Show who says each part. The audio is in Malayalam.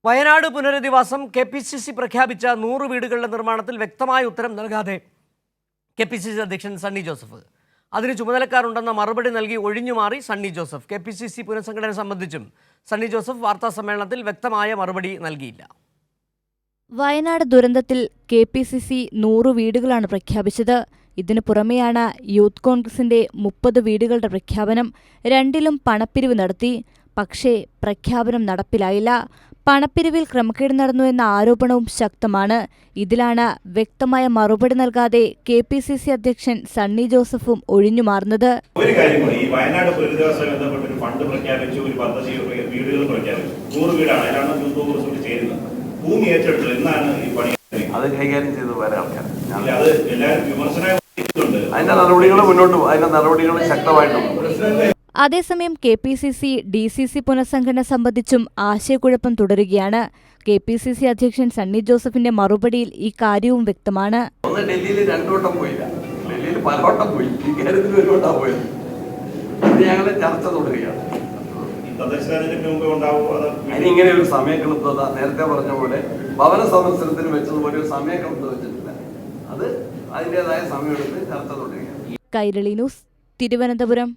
Speaker 1: വയനാട് പുനരധിവാസം KPCC പ്രഖ്യാപിച്ച 100 വീടുകളുടെ നിർമ്മാണത്തിൽ വ്യക്തമായ ഉത്തരം നൽകാതെ KPCC അധ്യക്ഷൻ സണ്ണി ജോസഫ്. അതിന് ചുമതലക്കാരുണ്ടെന്ന മറുപടി നൽകി ഒഴിഞ്ഞുമാറി സണ്ണി ജോസഫ്. KPCC പുനഃസംഘടന സംബന്ധിച്ചും സണ്ണി ജോസഫ് വാർത്താസമ്മേളനത്തിൽ വ്യക്തമായ മറുപടി നൽകിയില്ല.
Speaker 2: വയനാട് ദുരന്തത്തിൽ KPCC 100 വീടുകളാണ് പ്രഖ്യാപിച്ചത്. ഇതിനു പുറമെയാണ് യൂത്ത് കോൺഗ്രസിന്റെ 30 വീടുകളുടെ പ്രഖ്യാപനം. രണ്ടിലും പണപ്പിരിവ് നടത്തി. പക്ഷേ പ്രഖ്യാപനം നടപ്പിലായില്ല. പണപ്പിരിവിൽ ക്രമക്കേട് നടന്നു എന്ന ആരോപണവും ശക്തമാണ്. ഇതിലാണ് വ്യക്തമായ മറുപടി നൽകാതെ KPCC അധ്യക്ഷൻ സണ്ണി ജോസഫും ഒഴിഞ്ഞുമാറുന്നത്.
Speaker 3: ഒരു കാര്യം കൂടി, ഈ വയനാട് പുനരധിവാസവുമായി ബന്ധപ്പെട്ട് ഒരു ഫണ്ട് പ്രഖ്യാപിച്ചു, ഒരു പദ്ധതി വീടുകൾ പ്രഖ്യാപിച്ചു. 100 വീടാണ്, അതിലാണ് യൂത്ത് കോൺഗ്രസ് കൂടി ചേരുന്നത്. ഭൂമി ഏറ്റെടുത്തത് എന്നാണ് ഈ പണി
Speaker 4: അത് കൈകാര്യം ചെയ്ത് വേറെ ആൾക്കാർ
Speaker 3: അത് എല്ലാവരും വിമർശനമുണ്ട്.
Speaker 4: അതിന്റെ നടപടികൾ മുന്നോട്ട് പോകും. അതിന്റെ നടപടികൾ ശക്തമായിട്ടുണ്ട്.
Speaker 2: അതേസമയം KPCC DCC പുനഃസംഘടന സംബന്ധിച്ചും ആശയക്കുഴപ്പം തുടരുകയാണ്. KPCC അധ്യക്ഷൻ സണ്ണി ജോസഫിന്റെ മറുപടിയിൽ ഈ കാര്യവും വ്യക്തമാണ്.
Speaker 4: ഒന്ന് ഡൽഹിയിൽ 2 വട്ടം പോയില്ല, ഡൽഹിയിൽ പലവട്ടം പോയി, ഇക്കാര്യത്തിൽ 1 വട്ടം പോയത്. ഇത് ഞങ്ങൾ ചർച്ച തുടരുകയാണ്. അതിന് ഇങ്ങനെ ഒരു സമയക്ലിപ്തത നേരത്തെ പറഞ്ഞ പോലെ ഭവന സന്ദർശനത്തിന് വെച്ചതുപോലെ ഒരു സമയക്ലിപ്തത വെച്ചിട്ടില്ല. അത് അതിൻ്റെതായ സമയമെടുത്ത് ചർച്ച തുടരുകയാണ്.
Speaker 2: കൈരളി ന്യൂസ്, തിരുവനന്തപുരം.